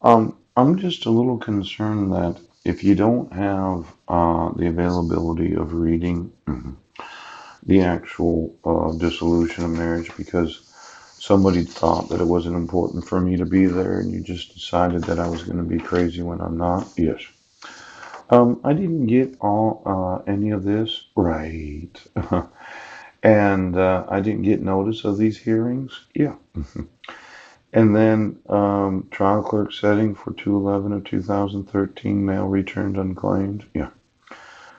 I'm just a little concerned that if you don't have the availability of reading the actual dissolution of marriage because somebody thought that it wasn't important for me to be there and you just decided that I was going to be crazy when I'm not, yes. I didn't get all any of this right. And I didn't get notice of these hearings. Yeah. And then trial clerk setting for 211 of 2013, mail returned unclaimed. Yeah.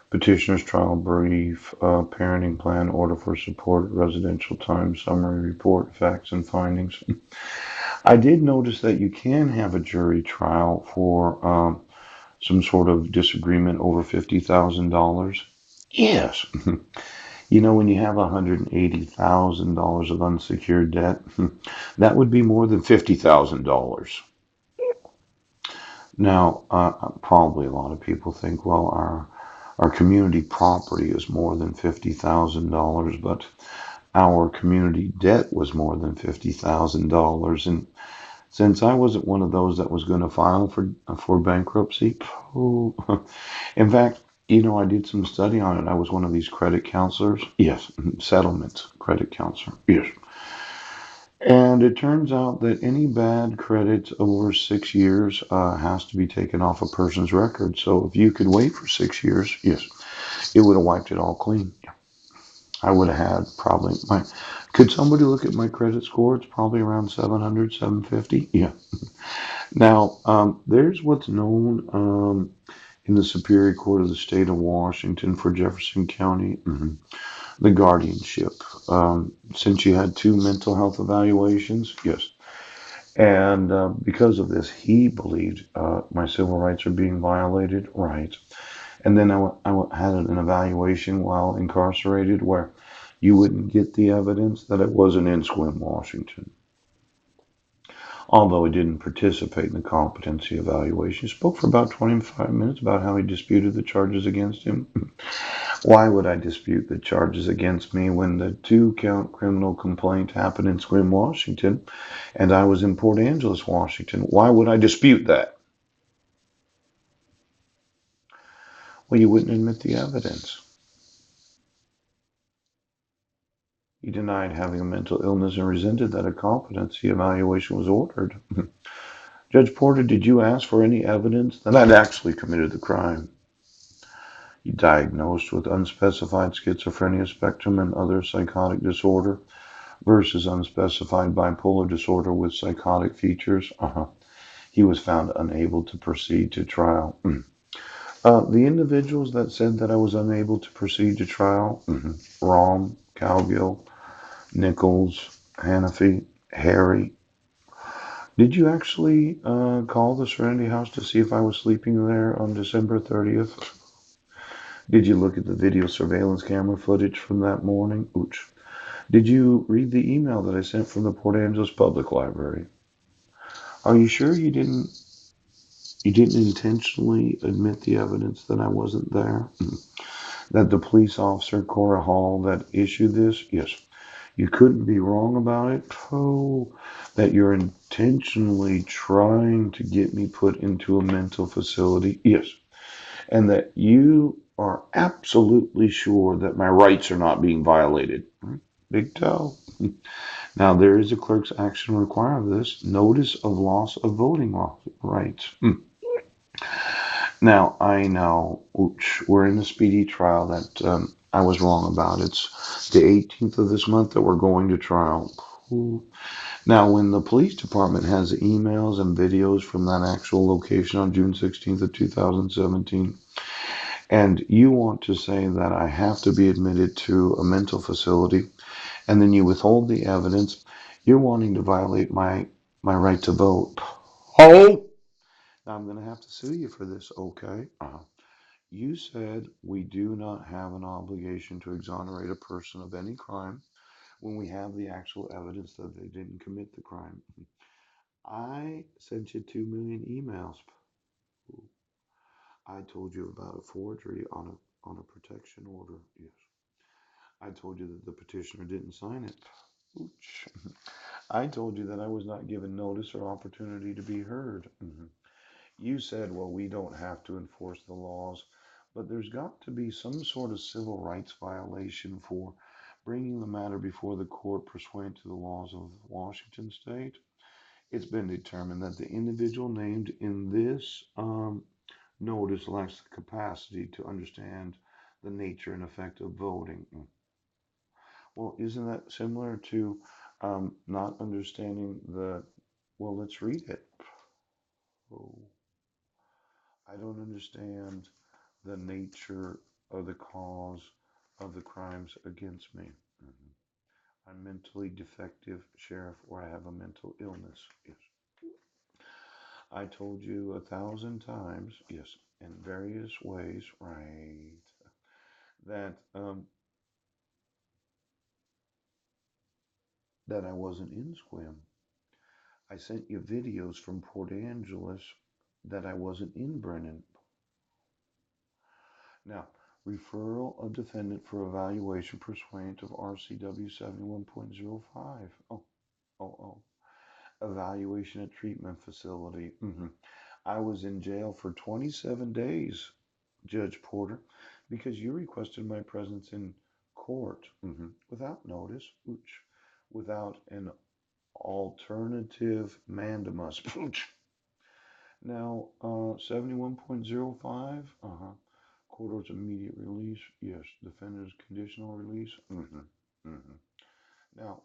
Petitioner's trial brief, parenting plan, order for support, residential time, summary report, facts and findings. I did notice that you can have a jury trial for some sort of disagreement over $50,000. Yes. You know, when you have $180,000 of unsecured debt, that would be more than $50,000. Now, probably a lot of people think, well, our community property is more than $50,000, but our community debt was more than $50,000. And since I wasn't one of those that was going to file for bankruptcy, oh, in fact, you know, I did some study on it. I was one of these credit counselors. Yes, settlement credit counselor. Yes. And it turns out that any bad credit over 6 years has to be taken off a person's record. So if you could wait for 6 years, yes, it would have wiped it all clean. Yeah. I would have had probably my. Could somebody look at my credit score? It's probably around 700, 750. Yeah. Now, there's what's known in the Superior Court of the State of Washington for Jefferson County, the guardianship. Since you had two mental health evaluations, yes. And because of this, he believed my civil rights are being violated, right? And then I had an evaluation while incarcerated where you wouldn't get the evidence that it wasn't in Sequim, Washington. Although he didn't participate in the competency evaluation, he spoke for about 25 minutes about how he disputed the charges against him. Why would I dispute the charges against me when the two-count criminal complaint happened in Sequim, Washington, and I was in Port Angeles, Washington? Why would I dispute that? Well, you wouldn't admit the evidence. He denied having a mental illness and resented that a competency evaluation was ordered. Judge Porter, did you ask for any evidence that I'd actually committed the crime? He diagnosed with unspecified schizophrenia spectrum and other psychotic disorder versus unspecified bipolar disorder with psychotic features. He was found unable to proceed to trial. The individuals that said that I was unable to proceed to trial, Rom, Cowgill, Nichols, Hanafi, Harry. Did you actually call the Serenity House to see if I was sleeping there on December 30th? Did you look at the video surveillance camera footage from that morning? Ooch. Did you read the email that I sent from the Port Angeles Public Library? Are you sure you didn't intentionally admit the evidence that I wasn't there? That the police officer, Cora Hall, that issued this? Yes. You couldn't be wrong about it? Oh, that you're intentionally trying to get me put into a mental facility? Yes. And that you are absolutely sure that my rights are not being violated? Big toe. Now, there is a clerk's action required of this notice of loss of voting rights. Now, I know we're in a speedy trial that I was wrong about. It's the 18th of this month that we're going to trial. Now, when the police department has emails and videos from that actual location on June 16th of 2017, and you want to say that I have to be admitted to a mental facility, and then you withhold the evidence, you're wanting to violate my right to vote. Oh! Now I'm going to have to sue you for this, okay? You said we do not have an obligation to exonerate a person of any crime when we have the actual evidence that they didn't commit the crime. I sent you 2 million emails. I told you about a forgery on a protection order. Yes. I told you that the petitioner didn't sign it. Ooch. I told you that I was not given notice or opportunity to be heard. You said, well, we don't have to enforce the laws, but there's got to be some sort of civil rights violation for bringing the matter before the court pursuant to the laws of Washington State. It's been determined that the individual named in this notice lacks the capacity to understand the nature and effect of voting. Well, isn't that similar to not understanding the? Well, let's read it. Oh, I don't understand the nature of the cause of the crimes against me. Mhm. I'm mentally defective, Sheriff, or I have a mental illness. Yes. I told you 1,000 times, yes, in various ways, right, that I wasn't in Squim. I sent you videos from Port Angeles that I wasn't in Brennan. Now, referral of defendant for evaluation pursuant of RCW 71.05. Oh. Evaluation at treatment facility. I was in jail for 27 days, Judge Porter, because you requested my presence in court without notice, without an alternative mandamus. Now, 71.05, court orders immediate release. Yes, defendant's conditional release. hmm Now,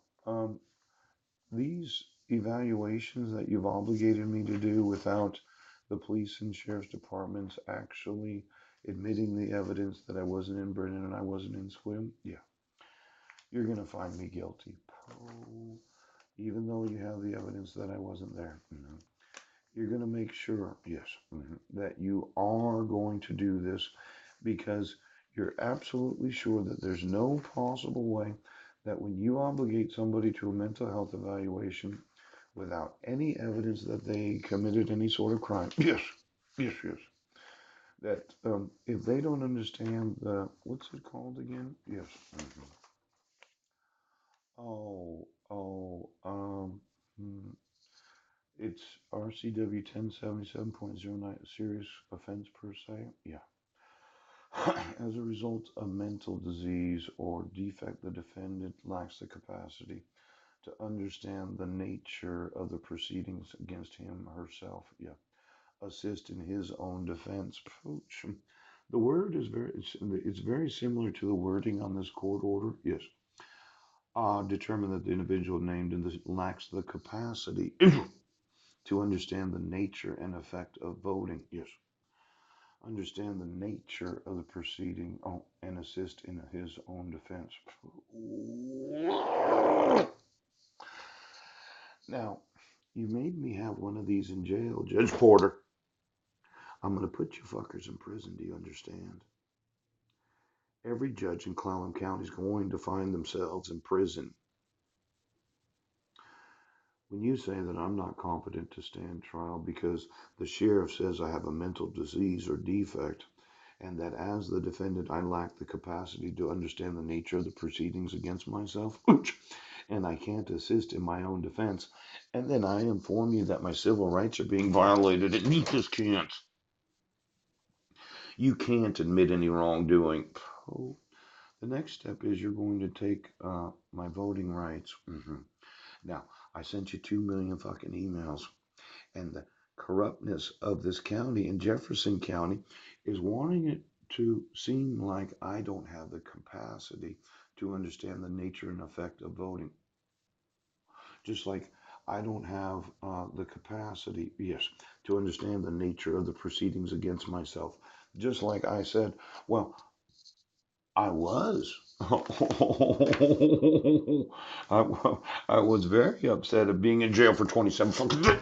these evaluations that you've obligated me to do without the police and sheriff's departments actually admitting the evidence that I wasn't in Brennan and I wasn't in Squim, yeah, you're going to find me guilty. Even though you have the evidence that I wasn't there. You're going to make sure, yes, that you are going to do this because you're absolutely sure that there's no possible way that when you obligate somebody to a mental health evaluation without any evidence that they committed any sort of crime, yes, that if they don't understand the, what's it called again? Yes. Hmm, it's RCW 1077.09, serious offense per se. Yeah. As a result of mental disease or defect, the defendant lacks the capacity to understand the nature of the proceedings against him or herself. Yeah. Assist in his own defense. The word is it's very similar to the wording on this court order. Yes. Determine that the individual named in this lacks the capacity to understand the nature and effect of voting. Yes. Understand the nature of the proceeding and assist in his own defense. Now, you made me have one of these in jail, Judge Porter. I'm going to put you fuckers in prison. Do you understand? Every judge in Clallam County is going to find themselves in prison. When you say that I'm not competent to stand trial because the sheriff says I have a mental disease or defect, and that as the defendant I lack the capacity to understand the nature of the proceedings against myself, and I can't assist in my own defense, and then I inform you that my civil rights are being violated, and you just can't. You can't admit any wrongdoing. Oh, the next step is you're going to take my voting rights. Now, I sent you 2 million fucking emails, and the corruptness of this county in Jefferson County is wanting it to seem like I don't have the capacity to understand the nature and effect of voting. Just like I don't have the capacity, yes, to understand the nature of the proceedings against myself. Just like I said, well, I was. I, I was very upset of being in jail for 27 fucking days.